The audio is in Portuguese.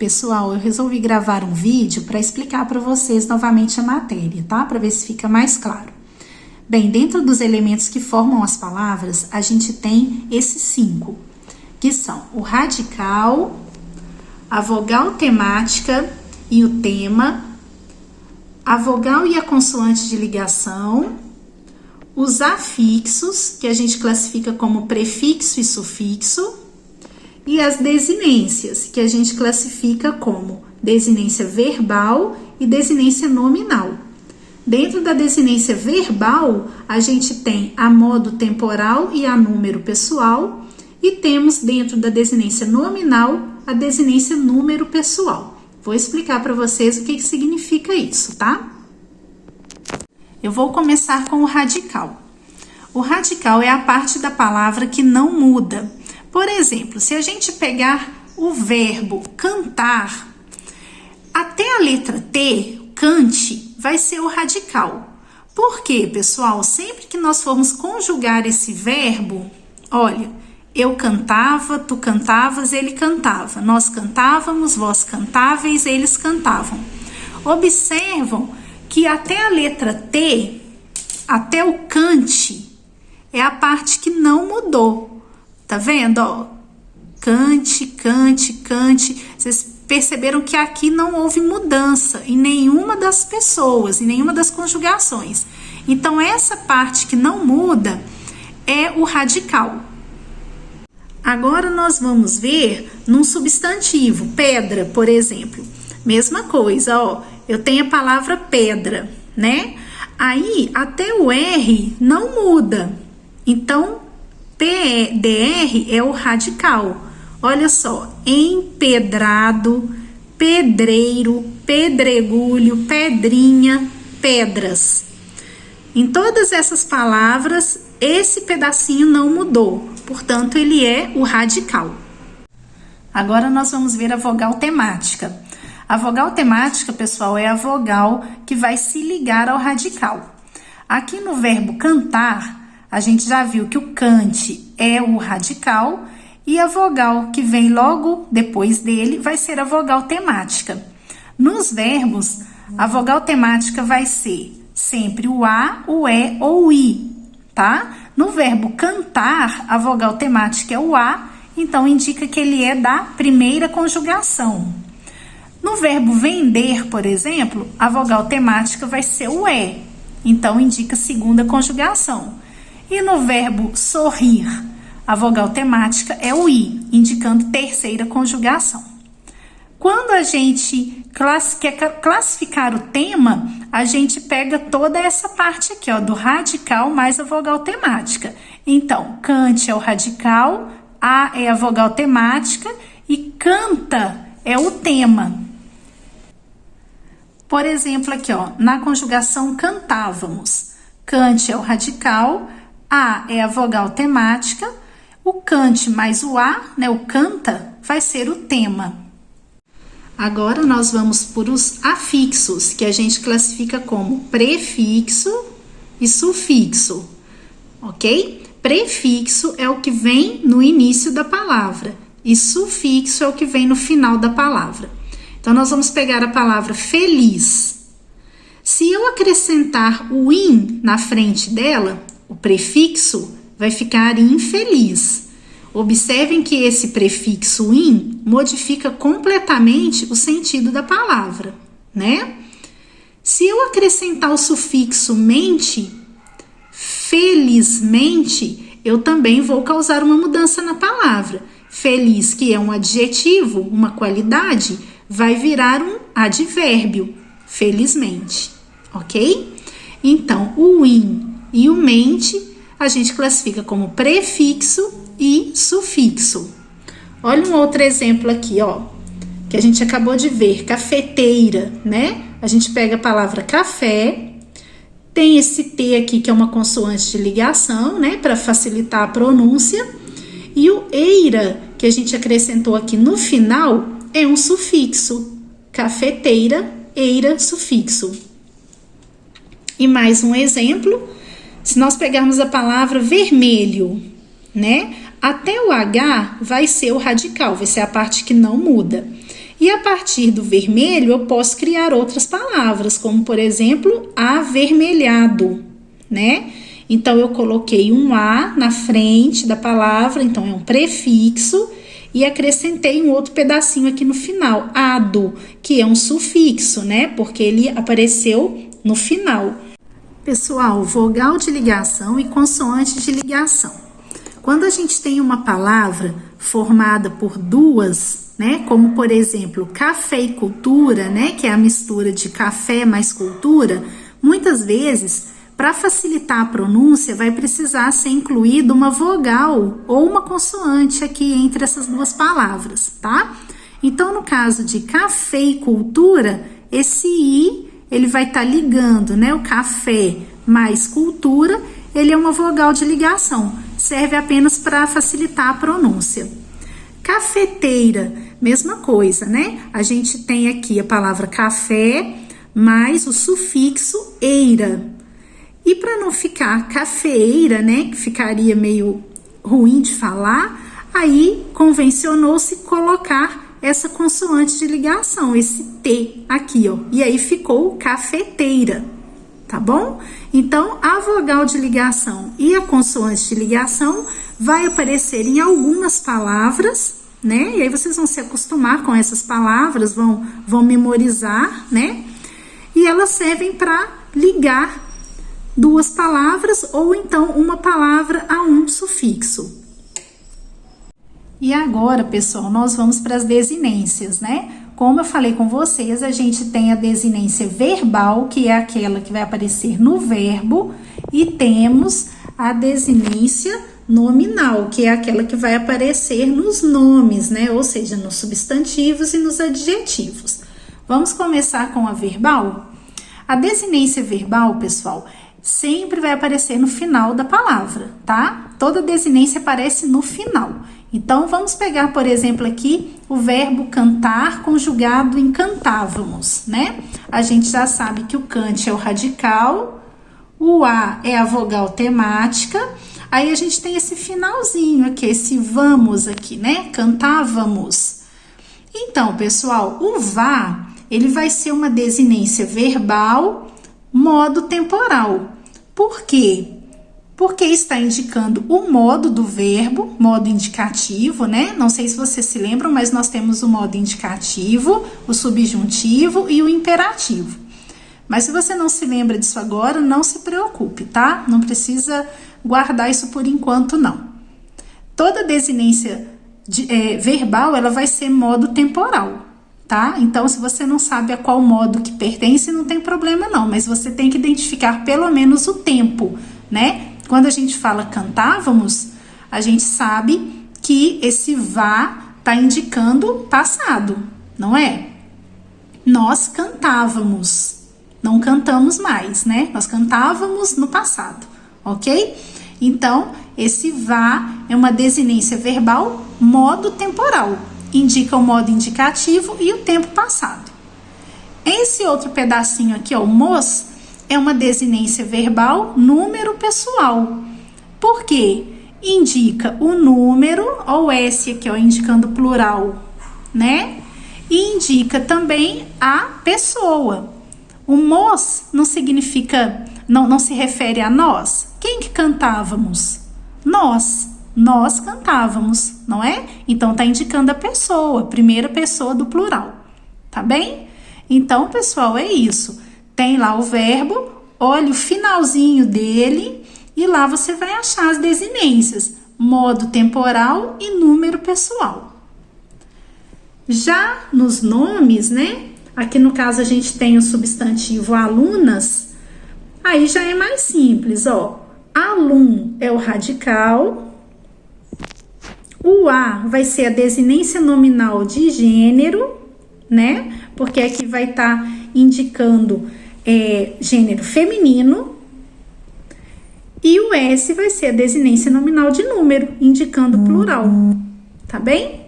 Pessoal, eu resolvi gravar um vídeo para explicar para vocês novamente a matéria, tá? Para ver se fica mais claro. Bem, dentro dos elementos que formam as palavras, a gente tem esses 5, que são o radical, a vogal temática e o tema, a vogal e a consoante de ligação, os afixos, que a gente classifica como prefixo e sufixo, e as desinências, que a gente classifica como desinência verbal e desinência nominal. Dentro da desinência verbal, a gente tem a modo temporal e a número pessoal, e temos dentro da desinência nominal a desinência número pessoal. Vou explicar para vocês o que significa isso, tá? Eu vou começar com o radical. O radical é a parte da palavra que não muda. Por exemplo, se a gente pegar o verbo cantar, até a letra T, cante, vai ser o radical. Por quê, pessoal? Sempre que nós formos conjugar esse verbo, olha, eu cantava, tu cantavas, ele cantava. Nós cantávamos, vós cantáveis, eles cantavam. Observam que até a letra T, até o cante, é a parte que não mudou. Tá vendo, ó? Cante, cante, cante. Vocês perceberam que aqui não houve mudança em nenhuma das pessoas, em nenhuma das conjugações. Então, essa parte que não muda é o radical. Agora, nós vamos ver num substantivo, pedra, por exemplo. Mesma coisa, ó. Eu tenho a palavra pedra, né? Aí, até o R não muda. Então, DR é o radical. Olha só, empedrado, pedreiro, pedregulho, pedrinha, pedras. Em todas essas palavras, esse pedacinho não mudou, portanto, ele é o radical. Agora, nós vamos ver a vogal temática. A vogal temática, pessoal, é a vogal que vai se ligar ao radical. Aqui no verbo cantar, a gente já viu que o cante é o radical e a vogal que vem logo depois dele vai ser a vogal temática. Nos verbos, a vogal temática vai ser sempre o A, o E ou o I, tá? No verbo cantar, a vogal temática é o A, então indica que ele é da primeira conjugação. No verbo vender, por exemplo, a vogal temática vai ser o E, então indica segunda conjugação. E no verbo sorrir, a vogal temática é o I, indicando terceira conjugação. Quando a gente quer classificar o tema, a gente pega toda essa parte aqui, ó, do radical mais a vogal temática. Então, cante é o radical, A é a vogal temática e canta é o tema. Por exemplo, aqui, ó, na conjugação cantávamos, cante é o radical, A é a vogal temática, o cante mais o A, né, o canta, vai ser o tema. Agora, nós vamos por os afixos, que a gente classifica como prefixo e sufixo, ok? Prefixo é o que vem no início da palavra e sufixo é o que vem no final da palavra. Então, nós vamos pegar a palavra feliz. Se eu acrescentar o in na frente dela, o prefixo vai ficar infeliz. Observem que esse prefixo in modifica completamente o sentido da palavra, né? Se eu acrescentar o sufixo mente, felizmente, eu também vou causar uma mudança na palavra. Feliz, que é um adjetivo, uma qualidade, vai virar um advérbio, felizmente, ok? Então, o in e o mente, a gente classifica como prefixo e sufixo. Olha um outro exemplo aqui, ó, que a gente acabou de ver, cafeteira, né? A gente pega a palavra café, tem esse T aqui que é uma consoante de ligação, né? Para facilitar a pronúncia. E o eira, que a gente acrescentou aqui no final, é um sufixo. Cafeteira, eira, sufixo. E mais um exemplo. Se nós pegarmos a palavra vermelho, né? Até o H vai ser o radical, vai ser a parte que não muda. E a partir do vermelho eu posso criar outras palavras, como por exemplo, avermelhado, né? Então eu coloquei um A na frente da palavra, então é um prefixo, e acrescentei um outro pedacinho aqui no final, ado, que é um sufixo, né? Porque ele apareceu no final. Pessoal, vogal de ligação e consoante de ligação. Quando a gente tem uma palavra formada por duas, né? Como por exemplo, cafeicultura, né? Que é a mistura de café mais cultura, muitas vezes, para facilitar a pronúncia, vai precisar ser incluída uma vogal ou uma consoante aqui entre essas duas palavras, tá? Então, no caso de cafeicultura, esse I, ele vai estar ligando, né? O café mais cultura, ele é uma vogal de ligação, serve apenas para facilitar a pronúncia. Cafeteira, mesma coisa, né? A gente tem aqui a palavra café mais o sufixo eira. E para não ficar cafeeira, né, que ficaria meio ruim de falar, aí convencionou-se colocar essa consoante de ligação, esse T aqui, ó. E aí ficou cafeteira, tá bom? Então, a vogal de ligação e a consoante de ligação vai aparecer em algumas palavras, né? E aí vocês vão se acostumar com essas palavras, vão memorizar, né? E elas servem para ligar duas palavras ou então uma palavra a um sufixo. E agora, pessoal, nós vamos para as desinências, né? Como eu falei com vocês, a gente tem a desinência verbal, que é aquela que vai aparecer no verbo, e temos a desinência nominal, que é aquela que vai aparecer nos nomes, né? Ou seja, nos substantivos e nos adjetivos. Vamos começar com a verbal? A desinência verbal, pessoal, sempre vai aparecer no final da palavra, tá? Toda desinência aparece no final. Então, vamos pegar, por exemplo, aqui o verbo cantar conjugado em cantávamos, né? A gente já sabe que o cante é o radical, o A é a vogal temática, aí a gente tem esse finalzinho aqui, esse vamos aqui, né? Cantávamos. Então, pessoal, o vá, ele vai ser uma desinência verbal, modo temporal. Por quê? Porque está indicando o modo do verbo, modo indicativo, né? Não sei se vocês se lembram, mas nós temos o modo indicativo, o subjuntivo e o imperativo. Mas se você não se lembra disso agora, não se preocupe, tá? Não precisa guardar isso por enquanto, não. Toda desinência verbal, ela vai ser modo temporal, tá? Então, se você não sabe a qual modo que pertence, não tem problema não, mas você tem que identificar pelo menos o tempo, né? Quando a gente fala cantávamos, a gente sabe que esse vá tá indicando passado, não é? Nós cantávamos, não cantamos mais, né? Nós cantávamos no passado, ok? Então, esse vá é uma desinência verbal modo temporal, indica o modo indicativo e o tempo passado. Esse outro pedacinho aqui, ó, o mos, é uma desinência verbal número pessoal. Por quê? Indica o número, ou S aqui, ó, indicando plural, né? E indica também a pessoa. O mos não significa, não se refere a nós. Quem que cantávamos? Nós cantávamos, não é? Então, tá indicando a pessoa, primeira pessoa do plural, tá bem? Então, pessoal, é isso. Tem lá o verbo, olha o finalzinho dele e lá você vai achar as desinências, modo temporal e número pessoal. Já nos nomes, né? Aqui no caso a gente tem o substantivo alunas, aí já é mais simples, ó. Alum é o radical, o A vai ser a desinência nominal de gênero, né? Porque aqui vai estar indicando gênero feminino, e o S vai ser a desinência nominal de número, indicando plural, tá bem?